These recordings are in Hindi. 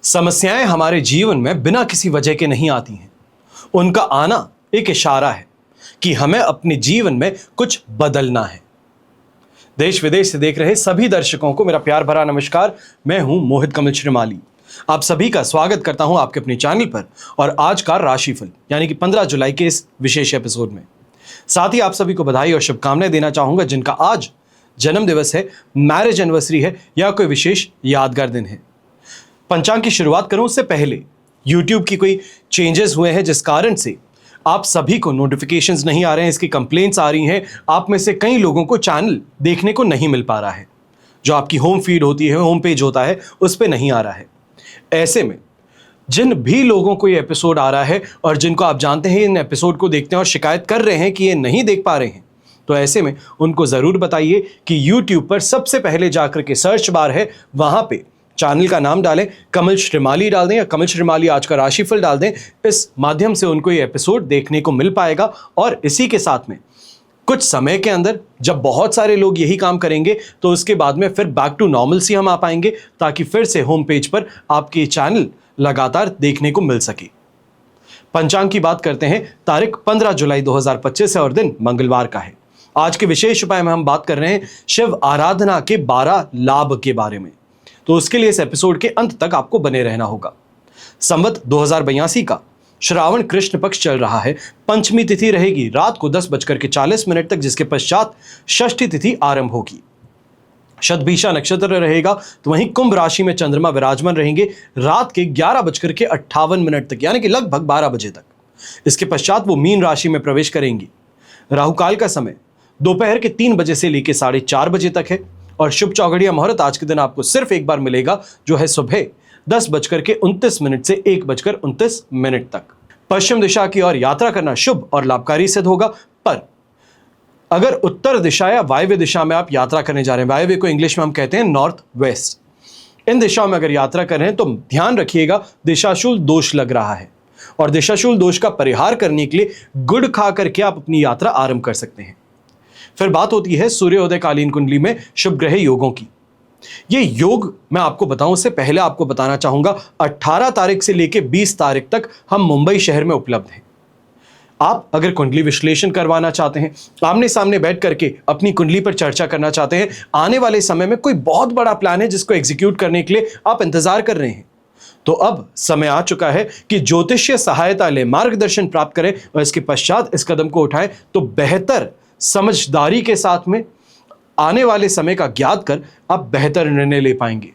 समस्याएं हमारे जीवन में बिना किसी वजह के नहीं आती हैं। उनका आना एक इशारा है कि हमें अपने जीवन में कुछ बदलना है। देश विदेश से देख रहे सभी दर्शकों को मेरा प्यार भरा नमस्कार। मैं हूं मोहित कमल श्रीमाली। आप सभी का स्वागत करता हूं आपके अपने चैनल पर और आज का राशिफल यानी कि 15 जुलाई के इस विशेष एपिसोड में। साथ ही आप सभी को बधाई और शुभकामनाएं देना चाहूंगा जिनका आज जन्म दिवस है, मैरिज एनिवर्सरी है या कोई विशेष यादगार दिन है। पंचांग की शुरुआत करूं उससे पहले YouTube की कोई चेंजेस हुए हैं जिस कारण से आप सभी को नोटिफिकेशंस नहीं आ रहे हैं, इसकी कंप्लेंट्स आ रही हैं। आप में से कई लोगों को चैनल देखने को नहीं मिल पा रहा है, जो आपकी होम फीड होती है, होम पेज होता है, उस पर नहीं आ रहा है। ऐसे में जिन भी लोगों को ये एपिसोड आ रहा है और जिनको आप जानते हैं इन एपिसोड को देखते हैं और शिकायत कर रहे हैं कि ये नहीं देख पा रहे हैं, तो ऐसे में उनको ज़रूर बताइए कि YouTube पर सबसे पहले जाकर के सर्च बार है, वहाँ पे चैनल का नाम डालें, कमल श्रीमाली डाल दें या कमल श्रीमाली आज का राशिफल डाल दें। इस माध्यम से उनको ये एपिसोड देखने को मिल पाएगा। और इसी के साथ में कुछ समय के अंदर जब बहुत सारे लोग यही काम करेंगे तो उसके बाद में फिर बैक टू नॉर्मलसी हम आ पाएंगे, ताकि फिर से होम पेज पर आपके चैनल लगातार देखने को मिल सके। पंचांग की बात करते हैं। तारीख 15 जुलाई 2025 है और दिन मंगलवार का है। आज के विशेष उपाय में हम बात कर रहे हैं शिव आराधना के 12 लाभ के बारे में, तो उसके लिए इस एपिसोड के अंत तक आपको बने रहना होगा। संवत 2082 का श्रावण कृष्ण पक्ष चल रहा है। पंचमी तिथि रहेगी रात को 10:40 तक, जिसके पश्चात षष्ठी तिथि आरंभ होगी। शतभिषा नक्षत्र रहेगा, तो वहीं कुंभ राशि में चंद्रमा विराजमान रहेंगे रात के 11:58 तक, यानी कि लगभग 12 बजे तक। इसके पश्चात वो मीन राशि में प्रवेश करेंगी। राहुकाल का समय दोपहर के 3 बजे से लेकर 4:30 बजे तक है और शुभ चौघड़िया मुहूर्त आज के दिन आपको सिर्फ एक बार मिलेगा, जो है सुबह 10:29 से 1:29 तक। पश्चिम दिशा की ओर यात्रा करना शुभ और लाभकारी सिद्ध होगा, पर अगर उत्तर दिशा या वायव्य दिशा में आप यात्रा करने जा रहे हैं, वायव्य को इंग्लिश में हम कहते हैं नॉर्थ वेस्ट, इन दिशाओं में अगर यात्रा कर रहे हैं तो ध्यान रखिएगा दिशाशूल दोष लग रहा है और दिशाशूल दोष का परिहार करने के लिए गुड़ खा करके आप अपनी यात्रा आरंभ कर सकते हैं। फिर बात होती है सूर्योदय कालीन कुंडली में शुभ ग्रह योगों की। ये योग मैं आपको बताऊं उससे पहले आपको बताना चाहूंगा 18 तारीख से लेकर 20 तारीख तक हम मुंबई शहर में उपलब्ध हैं। आप अगर कुंडली विश्लेषण करवाना चाहते हैं, आमने सामने बैठ करके अपनी कुंडली पर चर्चा करना चाहते हैं, आने वाले समय में कोई बहुत बड़ा प्लान है जिसको एग्जीक्यूट करने के लिए आप इंतजार कर रहे हैं, तो अब समय आ चुका है कि ज्योतिषीय सहायता ले, मार्गदर्शन प्राप्त करें और इसके पश्चात इस कदम को उठाएं तो बेहतर समझदारी के साथ में आने वाले समय का ज्ञात कर आप बेहतर निर्णय ले पाएंगे।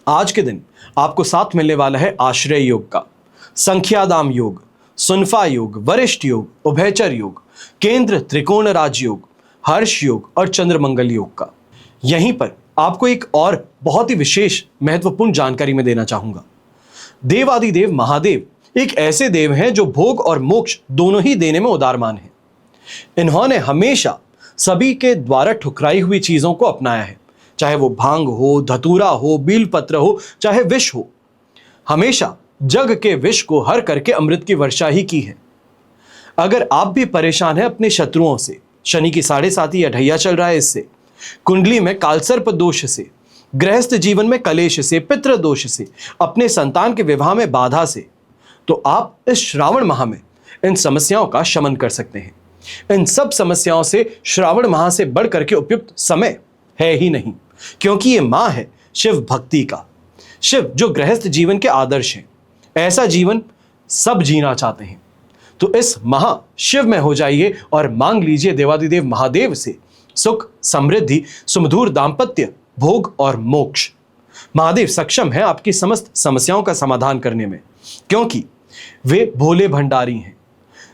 आज के दिन आपको साथ मिलने वाला है आश्रय योग का, संख्यादाम योग, सुनफा योग, वरिष्ठ योग, उभयचर योग, केंद्र त्रिकोण राज योग, हर्ष योग और चंद्रमंगल योग का। यहीं पर आपको एक और बहुत ही विशेष महत्वपूर्ण जानकारी मैं देना चाहूंगा। देवादिदेव महादेव एक ऐसे देव हैं जो भोग और मोक्ष दोनों ही देने में उदारमान है। इन्होंने हमेशा सभी के द्वारा ठुकराई हुई चीजों को अपनाया है, चाहे वो भांग हो, धतूरा हो, बीलपत्र हो, चाहे विष हो। हमेशा जग के विष को हर करके अमृत की वर्षा ही की है। अगर आप भी परेशान हैं अपने शत्रुओं से, शनि की 7.5 या ढैया चल रहा है, इससे कुंडली में कालसर्प दोष से, गृहस्थ जीवन में कलेश से, पितृ दोष से, अपने संतान के विवाह में बाधा से, तो आप इस श्रावण माह में इन समस्याओं का शमन कर सकते हैं। इन सब समस्याओं से श्रावण माह से बढ़ करके उपयुक्त समय है ही नहीं, क्योंकि ये माह है शिव भक्ति का। शिव जो गृहस्थ जीवन के आदर्श हैं, ऐसा जीवन सब जीना चाहते हैं, तो इस माह शिव में हो जाइए और मांग लीजिए देवादिदेव महादेव से सुख, समृद्धि, सुमधुर दाम्पत्य, भोग और मोक्ष। महादेव सक्षम है आपकी समस्त समस्याओं का समाधान करने में, क्योंकि वे भोले भंडारी हैं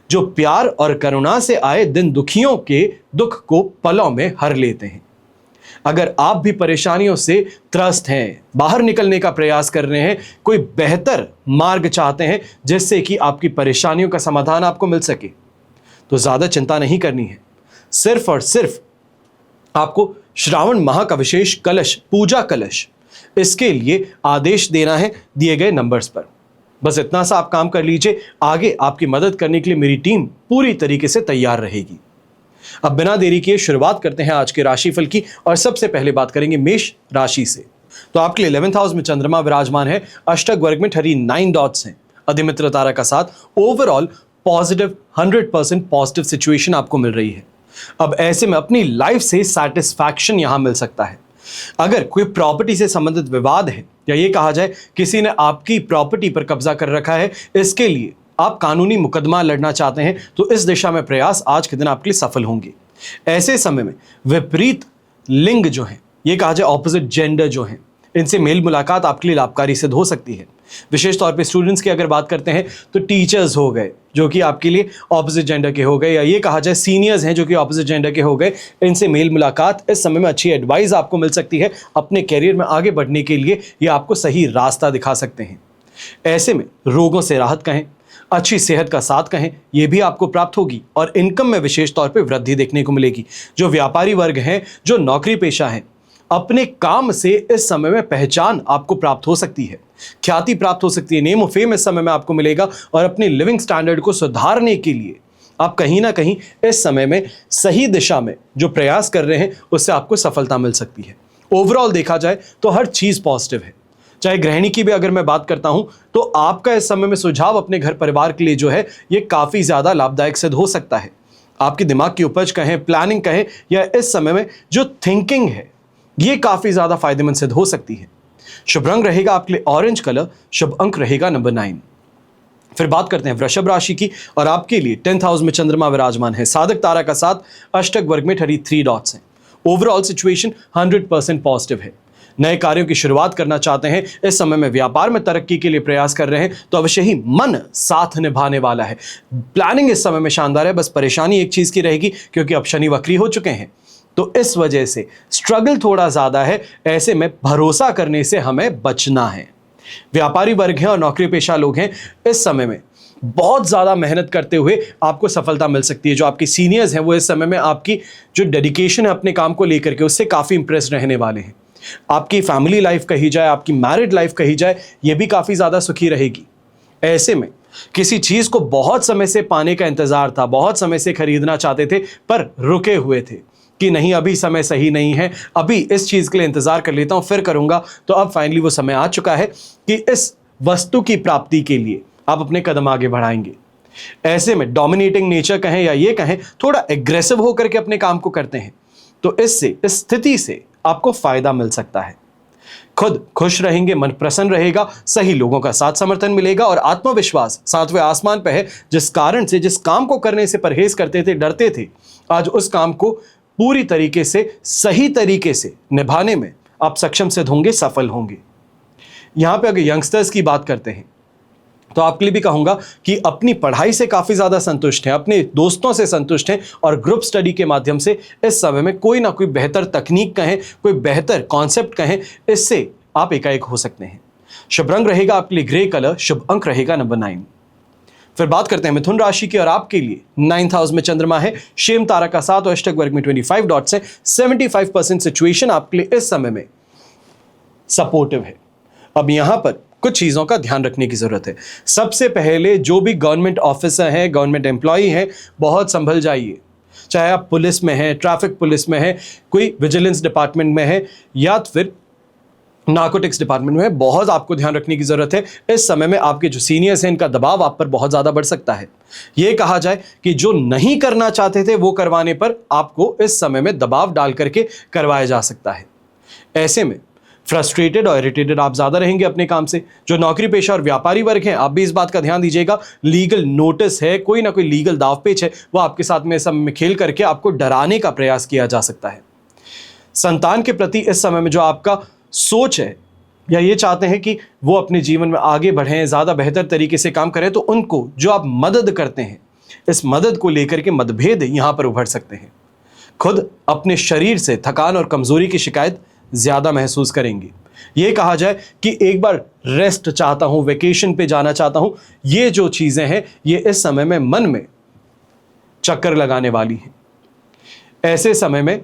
जो प्यार और करुणा से आए दिन दुखियों के दुख को पलों में हर लेते हैं। अगर आप भी परेशानियों से त्रस्त हैं, बाहर निकलने का प्रयास कर रहे हैं, कोई बेहतर मार्ग चाहते हैं जिससे कि आपकी परेशानियों का समाधान आपको मिल सके, तो ज़्यादा चिंता नहीं करनी है। सिर्फ और सिर्फ आपको श्रावण माह का विशेष कलश, पूजा कलश, इसके लिए आदेश देना है दिए गए नंबर्स पर। बस इतना सा आप काम कर लीजिए। आगे आपकी मदद करने के लिए मेरी टीम पूरी तरीके से तैयार रहेगी। अब बिना देरी किए शुरुआत करते हैं आज के राशिफल की और सबसे पहले बात करेंगे मेष राशि से। तो आपके लिए 11th हाउस में चंद्रमा विराजमान है, अष्टक वर्ग में 39 डॉट्स हैं, अधिमित्र तारा का साथ। ओवरऑल पॉजिटिव 100% पॉजिटिव सिचुएशन आपको मिल रही है। अब ऐसे में अपनी लाइफ से सैटिस्फैक्शन यहां मिल सकता है। अगर कोई प्रॉपर्टी से संबंधित विवाद है या ये कहा जाए किसी ने आपकी प्रॉपर्टी पर कब्जा कर रखा है, इसके लिए आप कानूनी मुकदमा लड़ना चाहते हैं, तो इस दिशा में प्रयास आज के दिन आपके लिए सफल होंगे। ऐसे समय में विपरीत लिंग जो है, ये कहा जाए ऑपोजिट जेंडर जो है, इनसे मेल मुलाकात आपके लिए लाभकारी सिद्ध हो सकती है। विशेष तौर पे स्टूडेंट्स की अगर बात करते हैं तो टीचर्स हो गए जो कि आपके लिए ऑपोजिट जेंडर के हो गए, या ये कहा जाए सीनियर्स हैं जो कि ऑपोजिट जेंडर के हो गए, इनसे मेल मुलाकात इस समय में अच्छी एडवाइस आपको मिल सकती है। अपने कैरियर में आगे बढ़ने के लिए ये आपको सही रास्ता दिखा सकते हैं। ऐसे में रोगों से राहत कहें, अच्छी सेहत का साथ कहें, यह भी आपको प्राप्त होगी और इनकम में विशेष तौर पे वृद्धि देखने को मिलेगी। जो व्यापारी वर्ग हैं, जो नौकरी पेशा हैं, अपने काम से इस समय में पहचान आपको प्राप्त हो सकती है, ख्याति प्राप्त हो सकती है, नेम और फेम इस समय में आपको मिलेगा और अपनी लिविंग स्टैंडर्ड को सुधारने के लिए आप कहीं ना कहीं इस समय में सही दिशा में जो प्रयास कर रहे हैं उससे आपको सफलता मिल सकती है। ओवरऑल देखा जाए तो हर चीज पॉजिटिव है। चाहे गृहिणी की भी अगर मैं बात करता हूं तो आपका इस समय में सुझाव अपने घर परिवार के लिए जो है ये काफी ज्यादा लाभदायक सिद्ध हो सकता है। आपके दिमाग की उपज कहें, प्लानिंग कहें, या इस समय में जो थिंकिंग है ये काफी ज्यादा फायदेमंद सिद्ध हो सकती है। शुभ रंग रहेगा आपके लिए ऑरेंज कलर, शुभ अंक रहेगा नंबर 9। फिर बात करते हैं वृषभ राशि की और आपके लिए 10th हाउस में चंद्रमा विराजमान है, साधक तारा का साथ, अष्टक वर्ग में 33 डॉट्स हैं। ओवरऑल सिचुएशन 100% पॉजिटिव है। नए कार्यों की शुरुआत करना चाहते हैं, इस समय में व्यापार में तरक्की के लिए प्रयास कर रहे हैं, तो अवश्य ही मन साथ निभाने वाला है। प्लानिंग इस समय में शानदार है, बस परेशानी एक चीज की रहेगी क्योंकि अब शनि वक्री हो चुके हैं, तो इस वजह से स्ट्रगल थोड़ा ज्यादा है। ऐसे में भरोसा करने से हमें बचना है। व्यापारी वर्ग हैं और नौकरी पेशा लोग हैं, इस समय में बहुत ज्यादा मेहनत करते हुए आपको सफलता मिल सकती है। जो आपके सीनियर्स हैं वो इस समय में आपकी जो डेडिकेशन है अपने काम को लेकर के उससे काफी इंप्रेस रहने वाले हैं। आपकी फैमिली लाइफ कही जाए, आपकी मैरिड लाइफ कही जाए, ये भी काफी ज्यादा सुखी रहेगी। ऐसे में किसी चीज को बहुत समय से पाने का इंतजार था, बहुत समय से खरीदना चाहते थे पर रुके हुए थे कि नहीं अभी समय सही नहीं है, अभी इस चीज के लिए इंतजार कर लेता हूं फिर करूंगा, तो अब फाइनली वो समय आ चुका है कि इस वस्तु की प्राप्ति के लिए आप अपने कदम आगे बढ़ाएंगे। ऐसे में डोमिनेटिंग नेचर कहें या ये कहें थोड़ा एग्रेसिव होकर के अपने काम को करते हैं, तो इससे इस स्थिति से आपको फायदा मिल सकता है। खुद खुश रहेंगे, मन प्रसन्न रहेगा, सही लोगों का साथ समर्थन मिलेगा और आत्मविश्वास 7वें आसमान पे है। जिस कारण से जिस काम को करने से परहेज करते थे, डरते थे, आज उस काम को पूरी तरीके से सही तरीके से निभाने में आप सक्षम सिद्ध होंगे, सफल होंगे। यहां पे अगर यंगस्टर्स की बात करते हैं तो आपके लिए भी कहूंगा कि अपनी पढ़ाई से काफी ज्यादा संतुष्ट हैं, अपने दोस्तों से संतुष्ट हैं और ग्रुप स्टडी के माध्यम से इस समय में कोई ना कोई बेहतर तकनीक कहें, कोई बेहतर कॉन्सेप्ट कहें, इससे आप एकाएक हो सकते हैं। शुभ रंग रहेगा आपके लिए ग्रे कलर, शुभ अंक रहेगा नंबर 9। फिर बात करते हैं मिथुन राशि की और आपके लिए 9th हाउस में चंद्रमा है, शेम तारा का साथ और अष्टक वर्ग में 25 डॉट्स है। 75% सिचुएशन आपके लिए इस समय में सपोर्टिव है। अब यहां पर कुछ चीजों का ध्यान रखने की जरूरत है। सबसे पहले जो भी गवर्नमेंट ऑफिसर हैं, गवर्नमेंट एम्प्लॉई हैं, बहुत संभल जाइए। चाहे आप पुलिस में हैं, ट्रैफिक पुलिस में हैं, कोई विजिलेंस डिपार्टमेंट में है या फिर नार्कोटिक्स डिपार्टमेंट में है, बहुत आपको ध्यान रखने की जरूरत है। इस समय में आपके जो सीनियर्स हैं इनका दबाव आप पर बहुत ज्यादा बढ़ सकता है। यह कहा जाए कि जो नहीं करना चाहते थे वो करवाने पर आपको इस समय में दबाव डाल करके करवाया जा सकता है। ऐसे में फ्रस्ट्रेटेड और इरिटेटेड आप ज्यादा रहेंगे अपने काम से। जो नौकरी पेशा और व्यापारी वर्ग हैं, आप भी इस बात का ध्यान दीजिएगा, लीगल नोटिस है, कोई ना कोई लीगल दावपेच है, वो आपके साथ में इस समय में खेल करके आपको डराने का प्रयास किया जा सकता है। संतान के प्रति इस समय में जो आपका सोच है या ये चाहते हैं कि वो अपने जीवन में आगे बढ़ें, ज्यादा बेहतर तरीके से काम करें, तो उनको जो आप मदद करते हैं, इस मदद को लेकर के मतभेद यहां पर उभर सकते हैं। खुद अपने शरीर से थकान और कमजोरी की शिकायत ज्यादा महसूस करेंगे। ये कहा जाए कि एक बार रेस्ट चाहता हूं, वेकेशन पे जाना चाहता हूं, ये जो चीजें हैं ये इस समय में मन में चक्कर लगाने वाली हैं। ऐसे समय में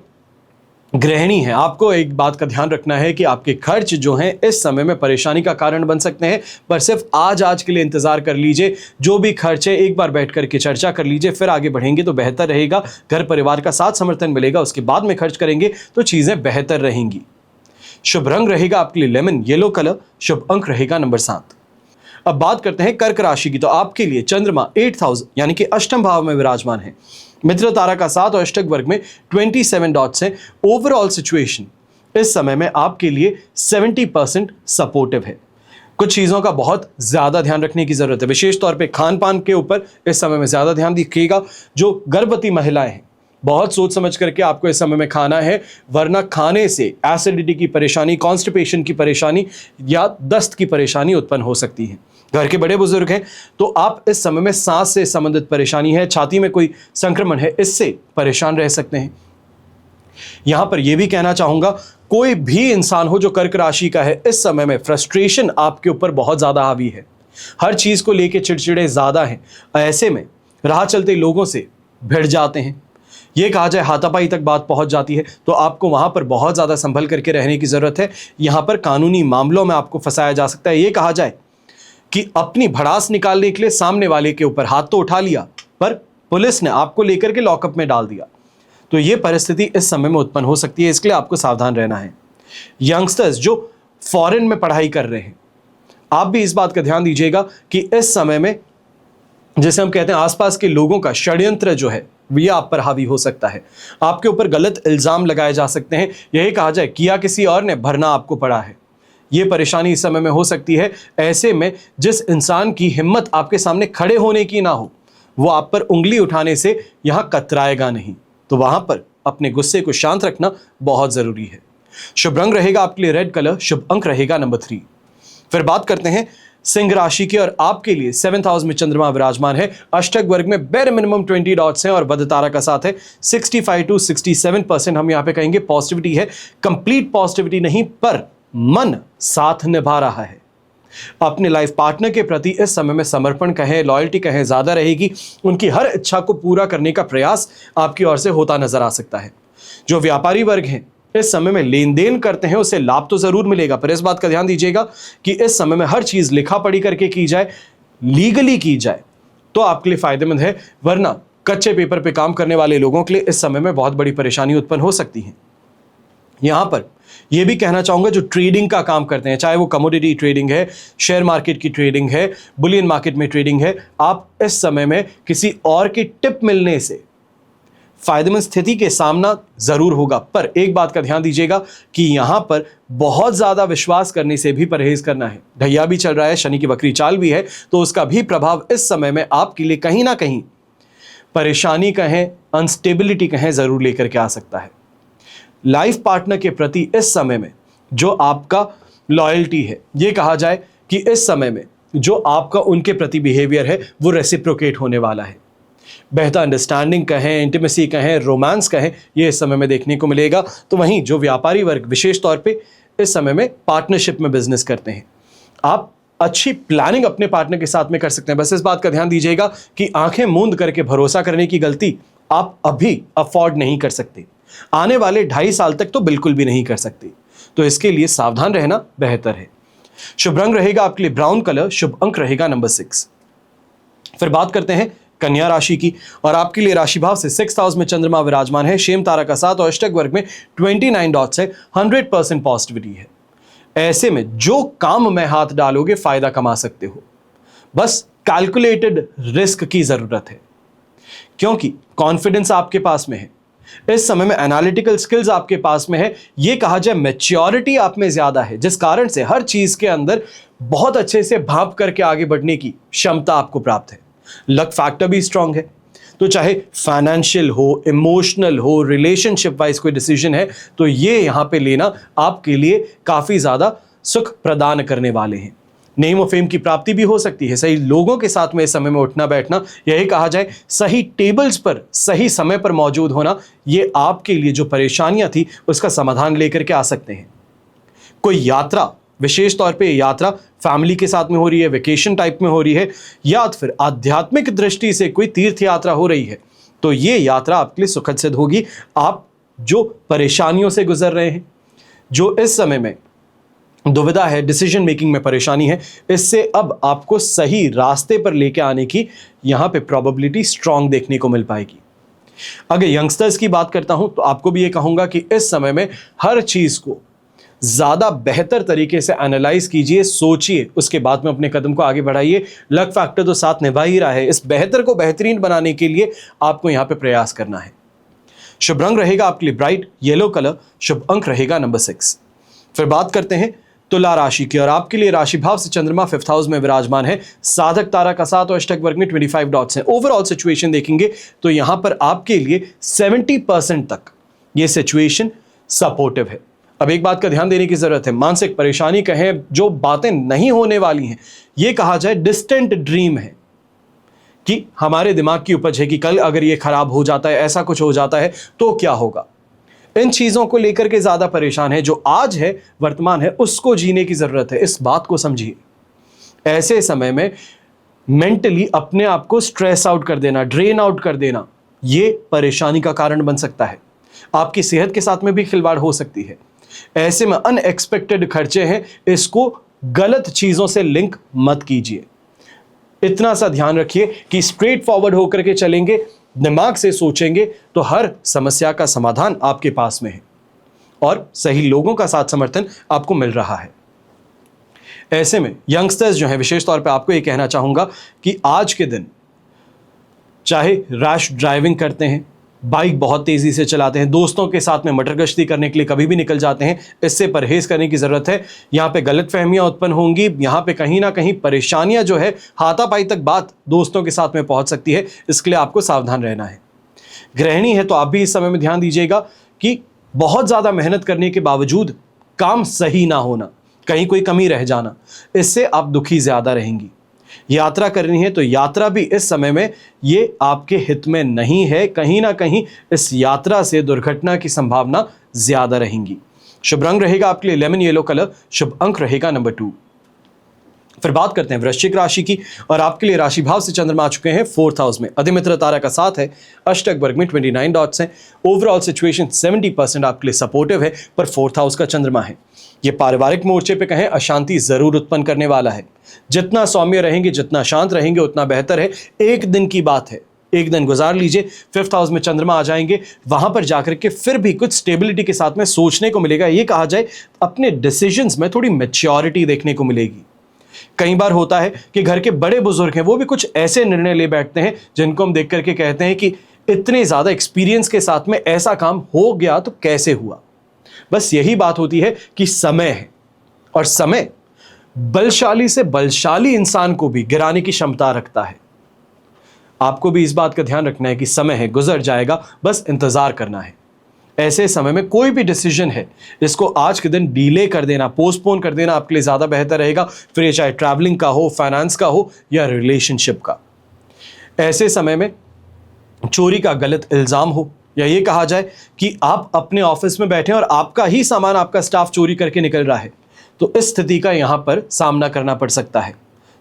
गृहिणी है, आपको एक बात का ध्यान रखना है कि आपके खर्च जो हैं इस समय में परेशानी का कारण बन सकते हैं, पर सिर्फ आज के लिए इंतजार कर लीजिए। जो भी खर्च है एक बार बैठ करके चर्चा कर लीजिए, फिर आगे बढ़ेंगे तो बेहतर रहेगा। घर परिवार का साथ समर्थन मिलेगा, उसके बाद में खर्च करेंगे तो चीजें बेहतर रहेंगी। शुभ रंग रहेगा आपके लिए लेमन येलो कलर, शुभ अंक रहेगा नंबर 7। अब बात करते हैं कर्क राशि की। तो आपके लिए चंद्रमा 8th हाउस यानी कि अष्टम भाव में विराजमान है। मित्र तारा का 7 और अष्टक वर्ग में 27 डॉट्स हैं। ओवरऑल सिचुएशन इस समय में आपके लिए 70% सपोर्टिव है। कुछ चीज़ों का बहुत ज़्यादा ध्यान रखने की ज़रूरत है, विशेष तौर पे खान पान के ऊपर इस समय में ज़्यादा ध्यान दीजिएगा। जो गर्भवती महिलाएं हैं, बहुत सोच समझ करके आपको इस समय में खाना है, वरना खाने से एसिडिटी की परेशानी, कॉन्स्टिपेशन की परेशानी या दस्त की परेशानी उत्पन्न हो सकती है। घर के बड़े बुजुर्ग हैं तो आप इस समय में सांस से संबंधित परेशानी है, छाती में कोई संक्रमण है, इससे परेशान रह सकते हैं। यहां पर यह भी कहना चाहूंगा, कोई भी इंसान हो जो कर्क राशि का है, इस समय में फ्रस्ट्रेशन आपके ऊपर बहुत ज्यादा हावी है। हर चीज को लेके चिड़चिड़े ज्यादा हैं। ऐसे में राह चलते लोगों से भिड़ जाते हैं, ये कहा जाए हाथापाई तक बात पहुंच जाती है, तो आपको वहां पर बहुत ज्यादा संभल करके रहने की जरूरत है। यहां पर कानूनी मामलों में आपको फंसाया जा सकता है। ये कहा जाए कि अपनी भड़ास निकालने के लिए सामने वाले के ऊपर हाथ तो उठा लिया, पर पुलिस ने आपको लेकर के लॉकअप में डाल दिया। तो ये परिस्थिति इस समय में उत्पन्न हो सकती है, इसके लिए आपको सावधान रहना है। यंगस्टर्स जो फॉरेन में पढ़ाई कर रहे हैं, आप भी इस बात का ध्यान दीजिएगा कि इस समय में जैसे हम कहते हैं आसपास के लोगों का षड्यंत्र जो है ये आप पर हावी हो सकता है। आपके ऊपर गलत इल्जाम लगाए जा सकते हैं। यही कहा जाए किया किसी और ने, भरना आपको पड़ा है। ये परेशानी इस समय में हो सकती है। ऐसे में जिस इंसान की हिम्मत आपके सामने खड़े होने की ना हो, वो आप पर उंगली उठाने से यहां कतराएगा नहीं। तो वहां पर अपने गुस्से को शांत रखना बहुत जरूरी है। शुभ रंग रहेगा आपके लिए रेड कलर, शुभ अंक रहेगा नंबर 3। फिर बात करते हैं सिंह राशि की, और आपके लिए 7th हाउस में चंद्रमा विराजमान है। अष्टक वर्ग में बेर मिनिमम 20 डॉट्स हैं और बुध तारा का साथ है। 65 to 67% हम यहां पे कहेंगे पॉजिटिविटी है। कंप्लीट पॉजिटिविटी नहीं, पर मन साथ निभा रहा है। अपने लाइफ पार्टनर के प्रति इस समय में समर्पण कहें, लॉयल्टी कहें, ज्यादा रहेगी। उनकी हर इच्छा को पूरा करने का प्रयास आपकी ओर से होता नजर आ सकता है। जो व्यापारी वर्ग हैं, इस समय में लेन देन करते हैं, उसे लाभ तो जरूर मिलेगा, पर इस बात का ध्यान दीजिएगा कि इस समय में हर चीज लिखा पढ़ी करके की जाए, लीगली की जाए, तो आपके लिए फायदेमंद है। वरना कच्चे पेपर पे काम करने वाले लोगों के लिए इस समय में बहुत बड़ी परेशानी उत्पन्न हो सकती है। यहां पर यह भी कहना चाहूंगा, जो ट्रेडिंग का काम करते हैं, चाहे वो कमोडिटी ट्रेडिंग है, शेयर मार्केट की ट्रेडिंग है, बुलियन मार्केट में ट्रेडिंग है, आप इस समय में किसी और की टिप मिलने से फायदेमंद स्थिति के सामना जरूर होगा। पर एक बात का ध्यान दीजिएगा कि यहां पर बहुत ज्यादा विश्वास करने से भी परहेज करना है। ढैया भी चल रहा है, शनि की वक्री चाल भी है, तो उसका भी प्रभाव इस समय में आपके लिए कहीं ना कहीं परेशानी कहें, अनस्टेबिलिटी कहें, जरूर लेकर के आ सकता है। लाइफ पार्टनर के प्रति इस समय में जो आपका लॉयल्टी है, ये कहा जाए कि इस समय में जो आपका उनके प्रति बिहेवियर है वो रेसिप्रोकेट होने वाला है। बेहतर अंडरस्टैंडिंग कहें, इंटीमेसी कहें, रोमांस कहें, ये इस समय में देखने को मिलेगा। तो वहीं जो व्यापारी वर्ग विशेष तौर पे इस समय में पार्टनरशिप में बिजनेस करते हैं, आप अच्छी प्लानिंग अपने पार्टनर के साथ में कर सकते हैं। बस इस बात का ध्यान दीजिएगा कि आंखें मूंद करके भरोसा करने की गलती आप अभी अफोर्ड नहीं कर सकते, आने वाले 2.5 साल तक तो बिल्कुल भी नहीं कर सकते। तो इसके लिए सावधान रहना बेहतर है। शुभ रंग रहेगा आपके लिए ब्राउन कलर, शुभ अंक रहेगा नंबर 6। फिर बात करते हैं कन्या राशि की, और आपके लिए राशि भाव से 6th हाउस में चंद्रमा विराजमान है। शेम तारा का 7 और अष्टक वर्ग में 29 डॉट्स है। 100% पॉजिटिविटी है। ऐसे में जो काम में हाथ डालोगे फायदा कमा सकते हो, बस कैलकुलेटेड रिस्क की जरूरत है, क्योंकि कॉन्फिडेंस आपके पास में है। इस समय में एनालिटिकल स्किल्स आपके पास में है। ये कहा जाए मैच्योरिटी आप में ज्यादा है, जिस कारण से हर चीज के अंदर बहुत अच्छे से भाप करके आगे बढ़ने की क्षमता आपको प्राप्त है। लक फैक्टर भी स्ट्रांग है। तो चाहे फाइनेंशियल हो, इमोशनल हो, रिलेशनशिप वाइज कोई डिसीजन है, तो ये यहां पे लेना आपके लिए काफी ज्यादा सुख प्रदान करने वाले हैं। नेम और फेम की प्राप्ति भी हो सकती है। सही लोगों के साथ में इस समय में उठना बैठना, यही कहा जाए सही टेबल्स पर सही समय पर मौजूद होना, ये आपके लिए जो परेशानियां थी उसका समाधान लेकर के आ सकते हैं। कोई यात्रा, विशेष तौर पे यात्रा फैमिली के साथ में हो रही है, वेकेशन टाइप में हो रही है, या फिर आध्यात्मिक दृष्टि से कोई तीर्थ यात्रा हो रही है, तो ये यात्रा आपके लिए सुखद सिद्ध होगी। आप जो परेशानियों से गुजर रहे हैं, जो इस समय में दुविधा है, डिसीजन मेकिंग में परेशानी है, इससे अब आपको सही रास्ते पर लेके आने की यहां पे प्रोबेबिलिटी स्ट्रांग देखने को मिल पाएगी। अगर यंगस्टर्स की बात करता हूं तो आपको भी ये कहूंगा कि इस समय में हर चीज को ज्यादा बेहतर तरीके से एनालाइज कीजिए, सोचिए, उसके बाद में अपने कदम को आगे बढ़ाइए। लक फैक्टर तो साथ निभा ही रहा है, इस बेहतर को बेहतरीन बनाने के लिए आपको यहां पे प्रयास करना है। शुभ रंग रहेगा आपके लिए ब्राइट येलो कलर, शुभ अंक रहेगा नंबर 6। फिर बात करते हैं तुला राशि की, और आपके लिए राशि भाव से चंद्रमा 5th हाउस में विराजमान है। साधक तारा का 7 और अष्टक वर्ग में 25 डॉट्स हैं। ओवरऑल सिचुएशन देखेंगे तो यहां पर आपके लिए 70% तक ये सिचुएशन सपोर्टिव है। अब एक बात का ध्यान देने की जरूरत है, मानसिक परेशानी कहें, जो बातें नहीं होने वाली हैं, ये कहा जाए डिस्टेंट ड्रीम है कि हमारे दिमाग की उपज है कि कल अगर ये खराब हो जाता है, ऐसा कुछ हो जाता है तो क्या होगा। इन चीजों को लेकर के ज्यादा परेशान है। जो आज है, वर्तमान है, उसको जीने की जरूरत है। इस बात को समझिए। ऐसे समय में मेंटली अपने आप को स्ट्रेस आउट कर देना, ड्रेन आउट कर देना, ये परेशानी का कारण बन सकता है। आपकी सेहत के साथ में भी खिलवाड़ हो सकती है। ऐसे में अनएक्सपेक्टेड खर्चे हैं, इसको गलत चीजों से लिंक मत कीजिए। इतना सा ध्यान रखिए कि स्ट्रेट फॉरवर्ड होकर के चलेंगे, दिमाग से सोचेंगे तो हर समस्या का समाधान आपके पास में है और सही लोगों का साथ समर्थन आपको मिल रहा है। ऐसे में यंगस्टर्स जो हैं, विशेष तौर पे आपको ये कहना चाहूंगा कि आज के दिन चाहे रैश ड्राइविंग करते हैं, बाइक बहुत तेजी से चलाते हैं, दोस्तों के साथ में मटर गश्ती करने के लिए कभी भी निकल जाते हैं, इससे परहेज करने की जरूरत है। यहाँ पे गलतफहमियां उत्पन्न होंगी, यहाँ पे कहीं ना कहीं परेशानियां जो है, हाथापाई तक बात दोस्तों के साथ में पहुंच सकती है, इसके लिए आपको सावधान रहना है। गृहिणी है तो आप भी इस समय में ध्यान दीजिएगा कि बहुत ज्यादा मेहनत करने के बावजूद काम सही ना होना, कहीं कोई कमी रह जाना, इससे आप दुखी ज्यादा रहेंगी। यात्रा करनी है तो यात्रा भी इस समय में ये आपके हित में नहीं है, कहीं ना कहीं इस यात्रा से दुर्घटना की संभावना ज्यादा रहेंगी। शुभ रंग रहेगा आपके लिए लेमन येलो कलर, शुभ अंक रहेगा नंबर 2। फिर बात करते हैं वृश्चिक राशि की, और आपके लिए राशि भाव से चंद्रमा आ चुके हैं 4th हाउस में। अधिमित्र तारा का 7 है, अष्टक वर्ग में 29 डॉट्स हैं। ओवरऑल सिचुएशन 70% आपके लिए सपोर्टिव है, पर 4th हाउस का चंद्रमा है। ये पारिवारिक मोर्चे पे कहें अशांति जरूर उत्पन्न करने वाला है। जितना सौम्य रहेंगे, जितना शांत रहेंगे, उतना बेहतर है। एक दिन की बात है, एक दिन गुजार लीजिए, 5th हाउस में चंद्रमा आ जाएंगे, वहां पर जाकर के फिर भी कुछ स्टेबिलिटी के साथ में सोचने को मिलेगा। ये कहा जाए अपने डिसीजंस में थोड़ी मैच्योरिटी देखने को मिलेगी। कई बार होता है कि घर के बड़े बुजुर्ग हैं, वो भी कुछ ऐसे निर्णय ले बैठते हैं जिनको हम देख करके कहते हैं कि इतने ज्यादा एक्सपीरियंस के साथ में ऐसा काम हो गया तो कैसे हुआ। बस यही बात होती है कि समय है, और समय बलशाली से बलशाली इंसान को भी गिराने की क्षमता रखता है। आपको भी इस बात का ध्यान रखना है कि समय है, गुजर जाएगा, बस इंतजार करना है। ऐसे समय में कोई भी डिसीजन है, इसको आज के दिन डिले कर देना, पोस्टपोन कर देना आपके लिए ज्यादा बेहतर रहेगा। फिर ये चाहे ट्रैवलिंग का हो, फाइनेंस का हो या रिलेशनशिप का। ऐसे समय में चोरी का गलत इल्जाम हो, या ये कहा जाए कि आप अपने ऑफिस में बैठे हैं और आपका ही सामान आपका स्टाफ चोरी करके निकल रहा है, तो इस स्थिति का यहां पर सामना करना पड़ सकता है।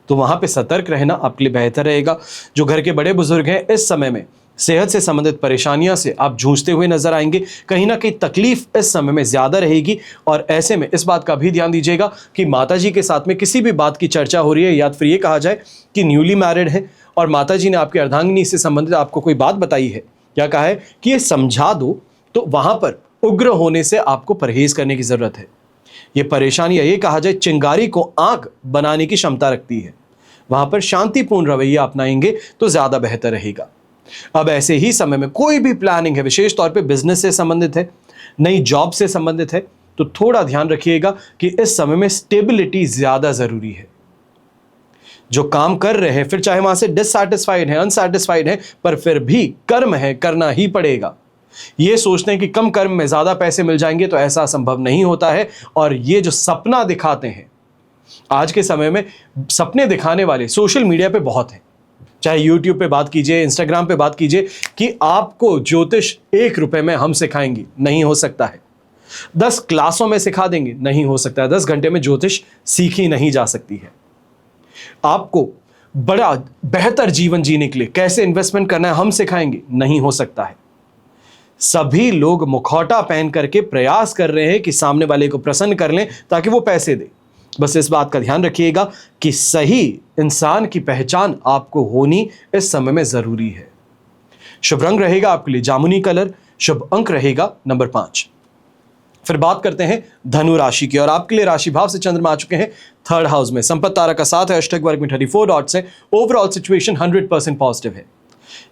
तो वहां पे सतर्क रहना आपके लिए बेहतर रहेगा। जो घर के बड़े बुजुर्ग हैं, इस समय में सेहत से संबंधित परेशानियों से आप जूझते हुए नजर आएंगे। कहीं ना कहीं तकलीफ इस समय में ज्यादा रहेगी, और ऐसे में इस बात का भी ध्यान दीजिएगा कि माताजी के साथ में किसी भी बात की चर्चा हो रही है, या फिर ये कहा जाए कि न्यूली मैरिड है और माताजी ने आपकी अर्धांगिनी से संबंधित आपको कोई बात बताई है, क्या कहा है कि ये समझा दो, तो वहां पर उग्र होने से आपको परहेज करने की जरूरत है। ये परेशानी, ये कहा जाए चिंगारी को आग बनाने की क्षमता रखती है। वहां पर शांतिपूर्ण रवैया अपनाएंगे तो ज्यादा बेहतर रहेगा। अब ऐसे ही समय में कोई भी प्लानिंग है, विशेष तौर पे बिजनेस से संबंधित है, नई जॉब से संबंधित है, तो थोड़ा ध्यान रखिएगा कि इस समय में स्टेबिलिटी ज्यादा जरूरी है। जो काम कर रहे हैं, फिर चाहे वहां से डिससैटिस्फाइड है, अनसैटिस्फाइड है, पर फिर भी कर्म है, करना ही पड़ेगा। ये सोचते हैं कि कम कर्म में ज्यादा पैसे मिल जाएंगे, तो ऐसा संभव नहीं होता है। और ये जो सपना दिखाते हैं, आज के समय में सपने दिखाने वाले सोशल मीडिया पे बहुत हैं। चाहे यूट्यूब पे बात कीजिए, इंस्टाग्राम पे बात कीजिए कि आपको ज्योतिष 1 रुपए में हम सिखाएंगे, नहीं हो सकता है। 10 क्लासों में सिखा देंगे, नहीं हो सकता है। 10 घंटे में ज्योतिष सीखी नहीं जा सकती है। आपको बड़ा बेहतर जीवन जीने के लिए कैसे इन्वेस्टमेंट करना है हम सिखाएंगे, नहीं हो सकता है। सभी लोग मुखौटा पहन करके प्रयास कर रहे हैं कि सामने वाले को प्रसन्न कर लें ताकि वो पैसे दे। बस इस बात का ध्यान रखिएगा कि सही इंसान की पहचान आपको होनी इस समय में जरूरी है। शुभ रंग रहेगा आपके लिए जामुनी कलर, शुभ अंक रहेगा नंबर 5। फिर बात करते हैं धनु राशि की, और आपके लिए राशि भाव से चंद्रमा आ चुके हैं थर्ड हाउस में। संपत्ति तारा का साथ है, अष्टक वर्ग में 34 डॉट्स है। ओवरऑल सिचुएशन 100% पॉजिटिव है।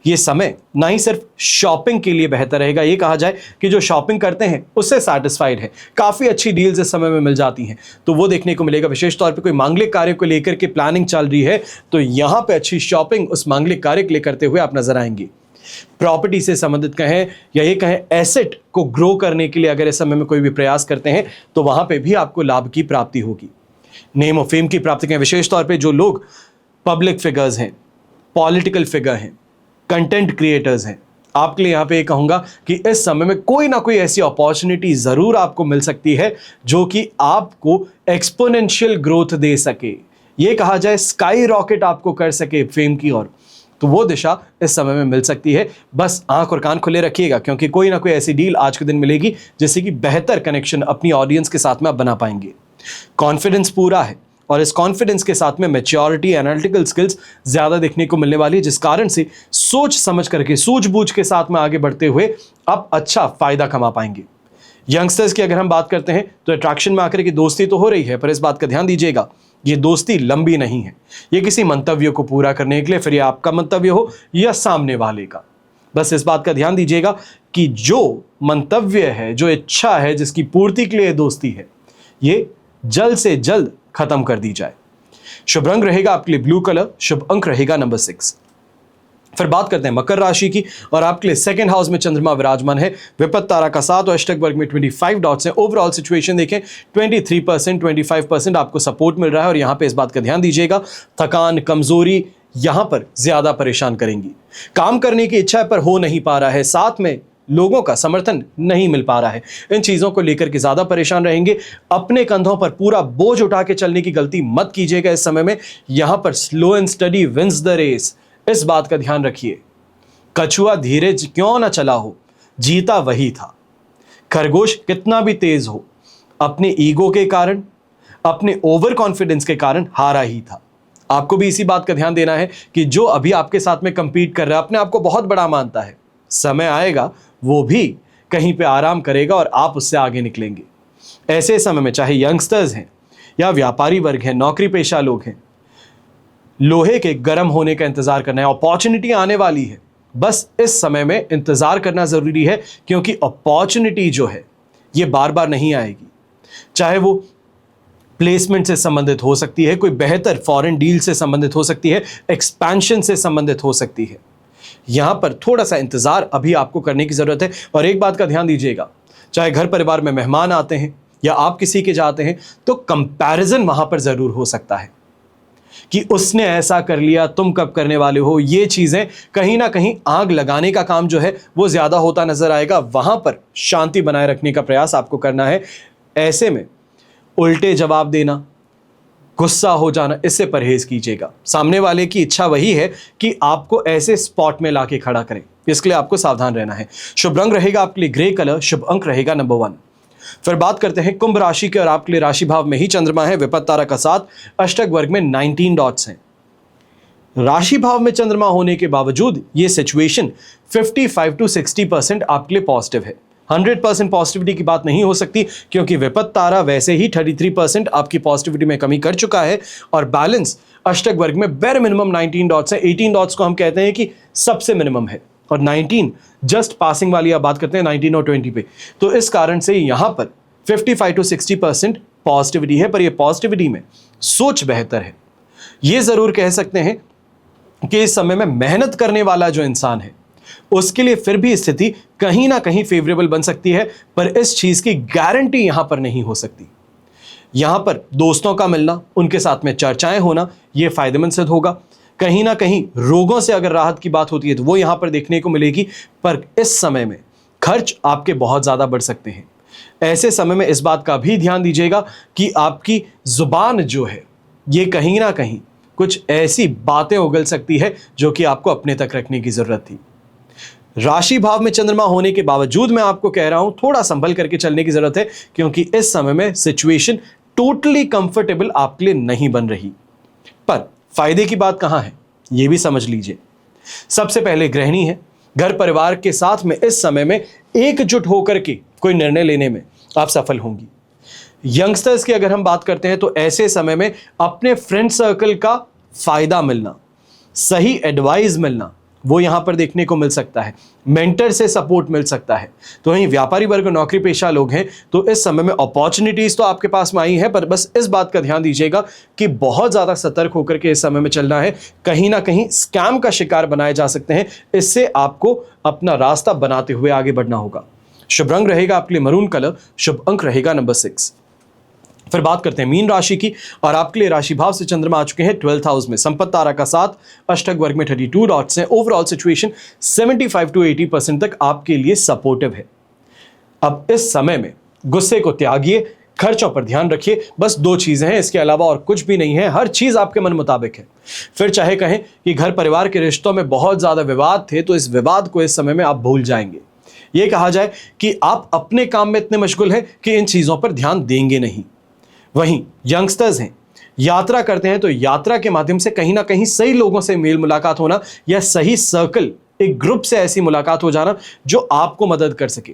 ये समय ना ही सिर्फ शॉपिंग के लिए बेहतर रहेगा, ये कहा जाए कि जो शॉपिंग करते हैं उससे सैटिस्फाइड है, काफ़ी अच्छी डील्स इस समय में मिल जाती हैं, तो वो देखने को मिलेगा। विशेष तौर पे कोई मांगलिक कार्य को लेकर के प्लानिंग चल रही है तो यहाँ पे अच्छी शॉपिंग उस मांगलिक कार्य के लिए करते हुए आप नजर आएंगे। प्रॉपर्टी से संबंधित कहें या ये कहें एसेट को ग्रो करने के लिए अगर इस समय में कोई भी प्रयास करते हैं तो वहां पे भी आपको लाभ की प्राप्ति होगी। नेम और फेम की प्राप्ति करें, विशेष तौर पे जो लोग पब्लिक फिगर्स हैं, पॉलिटिकल फिगर हैं, कंटेंट क्रिएटर्स हैं, आपके लिए यहाँ पे कहूँगा कि इस समय में कोई ना कोई ऐसी अपॉर्चुनिटी ज़रूर आपको मिल सकती है जो कि आपको एक्सपोनेंशियल ग्रोथ दे सके, ये कहा जाए स्काई रॉकेट आपको कर सके फेम की ओर, तो वो दिशा इस समय में मिल सकती है। बस आंख और कान खुले रखिएगा क्योंकि कोई ना कोई ऐसी डील आज के दिन मिलेगी जिससे कि बेहतर कनेक्शन अपनी ऑडियंस के साथ में आप बना पाएंगे। कॉन्फिडेंस पूरा है और इस कॉन्फिडेंस के साथ में मैच्योरिटी, एनालिटिकल स्किल्स ज़्यादा देखने को मिलने वाली है, जिस कारण से सोच समझ करके, सूझबूझ के साथ में आगे बढ़ते हुए आप अच्छा फायदा कमा पाएंगे। यंगस्टर्स की अगर हम बात करते हैं तो अट्रैक्शन में आकर के दोस्ती तो हो रही है, पर इस बात का ध्यान दीजिएगा ये दोस्ती लंबी नहीं है। ये किसी मंतव्य को पूरा करने के लिए, फिर ये आपका मंतव्य हो या सामने वाले का, बस इस बात का ध्यान दीजिएगा कि जो मंतव्य है, जो इच्छा है, जिसकी पूर्ति के लिए दोस्ती है, ये जल्द से जल्द खत्म कर दी जाए। शुभ रंग रहेगा आपके लिए ब्लू कलर, शुभ अंक रहेगा नंबर 6। फिर बात करते हैं मकर राशि की, और आपके लिए सेकंड हाउस में चंद्रमा विराजमान है। विपत्त तारा का साथ और अष्टक वर्ग में 25 डॉट्स हैं। ओवरऑल सिचुएशन देखें 23%, 25% आपको सपोर्ट मिल रहा है, और यहाँ पे इस बात का ध्यान दीजिएगा थकान, कमजोरी यहाँ पर ज्यादा परेशान करेंगी। काम करने की इच्छा पर हो नहीं पा रहा है, साथ में लोगों का समर्थन नहीं मिल पा रहा है, इन चीज़ों को लेकर के ज़्यादा परेशान रहेंगे। अपने कंधों पर पूरा बोझ उठा के चलने की गलती मत कीजिएगा इस समय में। यहाँ पर slow and steady wins the race, इस बात का ध्यान रखिए। कछुआ धीरे क्यों ना चला हो, जीता वही था। खरगोश कितना भी तेज हो, अपने ईगो के कारण, अपने ओवर कॉन्फिडेंस के कारण हारा ही था। आपको भी इसी बात का ध्यान देना है कि जो अभी आपके साथ में कंपीट कर रहा है, अपने आप को बहुत बड़ा मानता है, समय आएगा वो भी कहीं पे आराम करेगा और आप उससे आगे निकलेंगे। ऐसे समय में चाहे यंगस्टर्स हैं या व्यापारी वर्ग हैं, नौकरी पेशा लोग हैं, लोहे के गर्म होने का इंतजार करना है। अपॉर्चुनिटी आने वाली है, बस इस समय में इंतजार करना जरूरी है, क्योंकि अपॉर्चुनिटी जो है ये बार बार नहीं आएगी। चाहे वो प्लेसमेंट से संबंधित हो सकती है, कोई बेहतर फॉरेन डील से संबंधित हो सकती है, एक्सपेंशन से संबंधित हो सकती है। यहां पर थोड़ा सा इंतजार अभी आपको करने की जरूरत है। और एक बात का ध्यान दीजिएगा, चाहे घर परिवार में मेहमान आते हैं या आप किसी के जाते हैं, तो कंपैरिजन वहां पर जरूर हो सकता है कि उसने ऐसा कर लिया, तुम कब करने वाले हो। ये चीजें कहीं ना कहीं आग लगाने का काम जो है वो ज्यादा होता नजर आएगा। वहां पर शांति बनाए रखने का प्रयास आपको करना है। ऐसे में उल्टे जवाब देना, गुस्सा हो जाना, इससे परहेज कीजिएगा। सामने वाले की इच्छा वही है कि आपको ऐसे स्पॉट में लाके खड़ा करें, इसके लिए आपको सावधान रहना है। शुभ रंग रहेगा आपके लिए ग्रे कलर, शुभ अंक रहेगा नंबर 1। फिर बात करते हैं कुंभ राशि के, और आपके लिए राशि भाव में ही चंद्रमा है। विपत्त तारा का साथ, अष्टक वर्ग में 19 डॉट्स हैं। राशि भाव में चंद्रमा होने के बावजूद ये सिचुएशन 55 to 60% आपके लिए पॉजिटिव है। 100% पॉजिटिविटी की बात नहीं हो सकती, क्योंकि विपत्त तारा वैसे ही 33% आपकी पॉजिटिविटी में कमी कर चुका है, और बैलेंस अष्टक वर्ग में बेर मिनिमम 19 डॉट्स है। 18 डॉट्स को हम कहते हैं कि सबसे मिनिमम है, और 19 जस्ट पासिंग वाली आप बात करते हैं 19 और 20 पे। तो इस कारण से यहाँ पर 55 to 60% पॉजिटिविटी है, पर ये पॉजिटिविटी में सोच बेहतर है। ये जरूर कह सकते हैं कि इस समय में मेहनत करने वाला जो इंसान है उसके लिए फिर भी स्थिति कहीं ना कहीं फेवरेबल बन सकती है, पर इस चीज की गारंटी यहां पर नहीं हो सकती। यहां पर दोस्तों का मिलना, उनके साथ में चर्चाएं होना, यह फायदेमंद सिद्ध होगा। कहीं ना कहीं रोगों से अगर राहत की बात होती है तो वो यहां पर देखने को मिलेगी, पर इस समय में खर्च आपके बहुत ज्यादा बढ़ सकते हैं। ऐसे समय में इस बात का भी ध्यान दीजिएगा कि आपकी जुबान जो है ये कहीं ना कहीं कुछ ऐसी बातें उगल सकती है जो कि आपको अपने तक रखने की जरूरत थी। राशि भाव में चंद्रमा होने के बावजूद मैं आपको कह रहा हूं थोड़ा संभल करके चलने की जरूरत है, क्योंकि इस समय में सिचुएशन टोटली कंफर्टेबल आपके लिए नहीं बन रही। पर फायदे की बात कहां है यह भी समझ लीजिए। सबसे पहले गृहिणी है, घर परिवार के साथ में इस समय में एकजुट होकर के कोई निर्णय लेने में आप सफल होंगी। यंगस्टर्स की अगर हम बात करते हैं तो ऐसे समय में अपने फ्रेंड सर्कल का फायदा मिलना, सही एडवाइस मिलना, वो यहां पर देखने को मिल सकता है। मेंटर से सपोर्ट मिल सकता है। तो वहीं व्यापारी वर्ग, नौकरी पेशा लोग हैं तो इस समय में अपॉर्चुनिटीज तो आपके पास में आई है, पर बस इस बात का ध्यान दीजिएगा कि बहुत ज्यादा सतर्क होकर के इस समय में चलना है। कहीं ना कहीं स्कैम का शिकार बनाए जा सकते हैं। इससे आपको अपना रास्ता बनाते हुए आगे बढ़ना होगा। शुभ रंग रहेगा आपके लिए मरून कलर, शुभ अंक रहेगा नंबर 6। फिर बात करते हैं मीन राशि की, और आपके लिए राशि भाव से चंद्रमा आ चुके हैं 12th हाउस में। संपत्ति तारा का 7, अष्टक वर्ग में 32 डॉट्स हैं। ओवरऑल सिचुएशन 75 to 80% तक आपके लिए सपोर्टिव है। अब इस समय में गुस्से को त्यागिए, खर्चों पर ध्यान रखिए। बस 2 चीजें हैं, इसके अलावा और कुछ भी नहीं है। हर चीज आपके मन मुताबिक है। फिर चाहे कहें कि घर परिवार के रिश्तों में बहुत ज्यादा विवाद थे, तो इस विवाद को इस समय में आप भूल जाएंगे। यह कहा जाए कि आप अपने काम में इतने मशगूल हैं कि इन चीजों पर ध्यान देंगे नहीं। वहीं यंगस्टर्स हैं, यात्रा करते हैं, तो यात्रा के माध्यम से कहीं ना कहीं सही लोगों से मेल मुलाकात होना या सही सर्कल, एक ग्रुप से ऐसी मुलाकात हो जाना जो आपको मदद कर सके,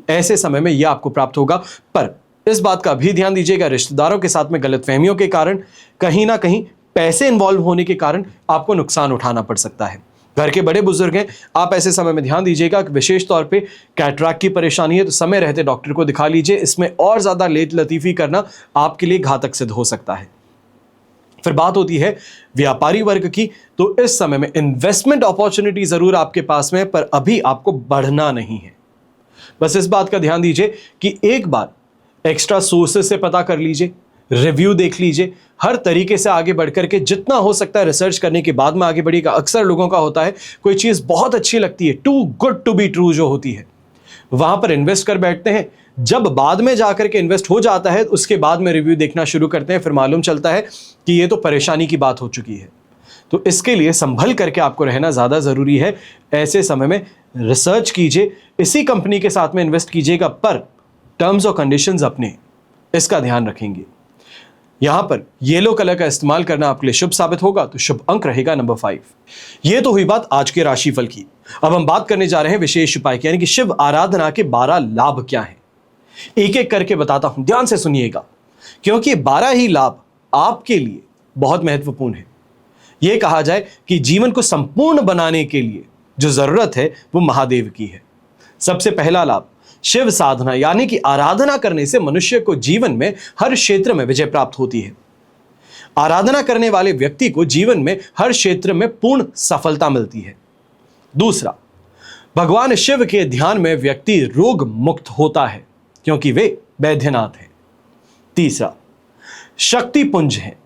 ऐसे समय में यह आपको प्राप्त होगा। पर इस बात का भी ध्यान दीजिएगा, रिश्तेदारों के साथ में गलतफहमियों के कारण, कहीं ना कहीं पैसे इन्वॉल्व होने के कारण आपको नुकसान उठाना पड़ सकता है। घर के बड़े बुजुर्ग हैं, आप ऐसे समय में ध्यान दीजिएगा कि विशेष तौर पे कैटरैक्ट की परेशानी है तो समय रहते डॉक्टर को दिखा लीजिए। इसमें और ज्यादा लेट लतीफी करना आपके लिए घातक सिद्ध हो सकता है। फिर बात होती है व्यापारी वर्ग की, तो इस समय में इन्वेस्टमेंट अपॉर्चुनिटी जरूर आपके पास में, पर अभी आपको बढ़ना नहीं है। बस इस बात का ध्यान दीजिए कि एक बार एक्स्ट्रा सोर्सेस से पता कर लीजिए, रिव्यू देख लीजिए, हर तरीके से आगे बढ़कर के जितना हो सकता है रिसर्च करने के बाद में आगे बढ़िएगा। अक्सर लोगों का होता है कोई चीज बहुत अच्छी लगती है, too good to be true जो होती है, वहां पर इन्वेस्ट कर बैठते हैं। जब बाद में जाकर के इन्वेस्ट हो जाता है, उसके बाद में रिव्यू देखना शुरू करते हैं, फिर मालूम चलता है कि ये तो परेशानी की बात हो चुकी है। तो इसके लिए संभल करके आपको रहना ज्यादा जरूरी है। ऐसे समय में रिसर्च कीजिए, इसी कंपनी के साथ में इन्वेस्ट कीजिएगा, पर टर्म्स और कंडीशंस अपने, इसका ध्यान रखेंगे। यहां पर येलो कलर का इस्तेमाल करना आपके लिए शुभ साबित होगा, तो शुभ अंक रहेगा नंबर 5। यह तो हुई बात आज के राशिफल की। अब हम बात करने जा रहे हैं विशेष उपाय की, यानी कि शिव आराधना के 12 लाभ क्या हैं। एक एक करके बताता हूं, ध्यान से सुनिएगा, क्योंकि 12 ही लाभ आपके लिए बहुत महत्वपूर्ण है। यह कहा जाए कि जीवन को संपूर्ण बनाने के लिए जो जरूरत है वो महादेव की है। सबसे पहला लाभ, शिव साधना, यानी कि आराधना करने से मनुष्य को जीवन में हर क्षेत्र में विजय प्राप्त होती है। आराधना करने वाले व्यक्ति को जीवन में हर क्षेत्र में पूर्ण सफलता मिलती है। दूसरा, भगवान शिव के ध्यान में व्यक्ति रोग मुक्त होता है, क्योंकि वे वैद्यनाथ हैं। तीसरा, शक्ति पुंज हैं,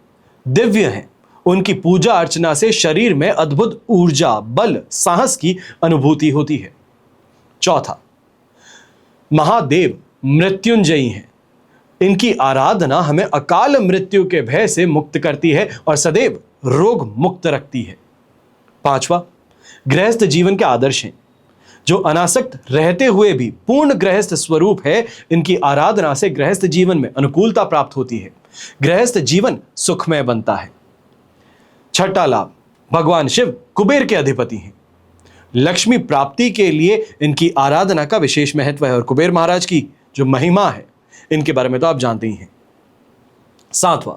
दिव्य हैं, उनकी पूजा अर्चना से शरीर में अद्भुत ऊर्जा, बल, साहस की अनुभूति होती है। चौथा, महादेव मृत्युंजयी हैं, इनकी आराधना हमें अकाल मृत्यु के भय से मुक्त करती है और सदैव रोग मुक्त रखती है। पांचवा, गृहस्थ जीवन के आदर्श हैं, जो अनासक्त रहते हुए भी पूर्ण गृहस्थ स्वरूप है। इनकी आराधना से गृहस्थ जीवन में अनुकूलता प्राप्त होती है, गृहस्थ जीवन सुखमय बनता है। छठा लाभ, भगवान शिव कुबेर के अधिपति हैं, लक्ष्मी प्राप्ति के लिए इनकी आराधना का विशेष महत्व है, और कुबेर महाराज की जो महिमा है इनके बारे में तो आप जानते ही हैं। सातवां,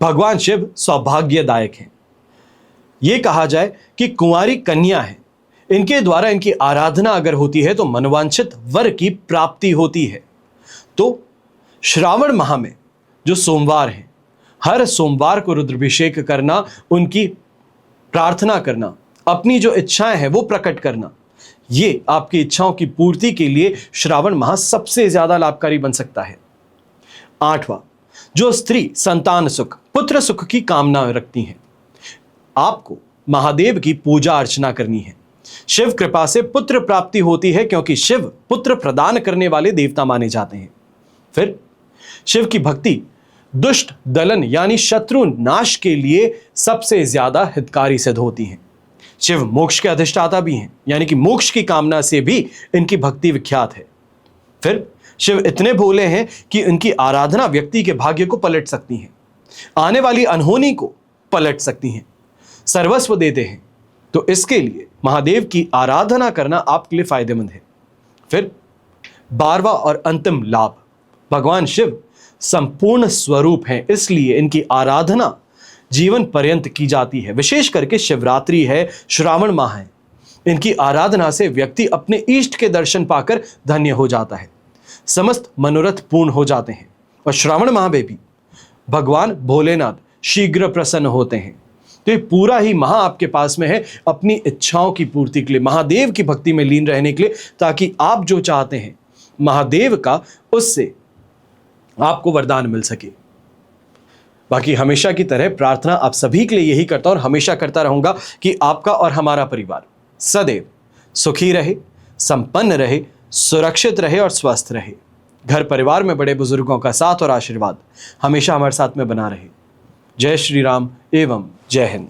भगवान शिव सौभाग्यदायक हैं। यह कहा जाए कि कुंवारी कन्या है, इनके द्वारा इनकी आराधना अगर होती है तो मनवांछित वर की प्राप्ति होती है। तो श्रावण माह में जो सोमवार है, हर सोमवार को रुद्राभिषेक करना, उनकी प्रार्थना करना, अपनी जो इच्छाएं हैं वो प्रकट करना, ये आपकी इच्छाओं की पूर्ति के लिए श्रावण माह सबसे ज्यादा लाभकारी बन सकता है। आठवां, जो स्त्री संतान सुख, पुत्र सुख की कामना रखती हैं, आपको महादेव की पूजा अर्चना करनी है। शिव कृपा से पुत्र प्राप्ति होती है, क्योंकि शिव पुत्र प्रदान करने वाले देवता माने जाते हैं। फिर शिव की भक्ति दुष्ट दलन यानी शत्रु नाश के लिए सबसे ज्यादा हितकारी सिद्ध होती है। शिव मोक्ष के अधिष्ठाता भी हैं, यानी कि मोक्ष की कामना से भी इनकी भक्ति विख्यात है। फिर शिव इतने भोले हैं कि इनकी आराधना व्यक्ति के भाग्य को पलट सकती है, आने वाली अनहोनी को पलट सकती हैं, सर्वस्व देते हैं। तो इसके लिए महादेव की आराधना करना आपके लिए फायदेमंद है। फिर 12वां और अंतिम लाभ, भगवान शिव संपूर्ण स्वरूप हैं, इसलिए इनकी आराधना जीवन पर्यंत की जाती है। विशेष करके शिवरात्रि है, श्रावण माह है, इनकी आराधना से व्यक्ति अपने इष्ट के दर्शन पाकर धन्य हो जाता है, समस्त मनोरथ पूर्ण हो जाते हैं। और श्रावण माह में भी भगवान भोलेनाथ शीघ्र प्रसन्न होते हैं। तो ये पूरा ही माह आपके पास में है अपनी इच्छाओं की पूर्ति के लिए, महादेव की भक्ति में लीन रहने के लिए, ताकि आप जो चाहते हैं महादेव का, उससे आपको वरदान मिल सके। बाकी हमेशा की तरह प्रार्थना आप सभी के लिए यही करता हूं और हमेशा करता रहूंगा कि आपका और हमारा परिवार सदैव सुखी रहे, संपन्न रहे, सुरक्षित रहे और स्वस्थ रहे। घर परिवार में बड़े बुजुर्गों का साथ और आशीर्वाद हमेशा हमारे साथ में बना रहे। जय श्री राम एवं जय हिंद।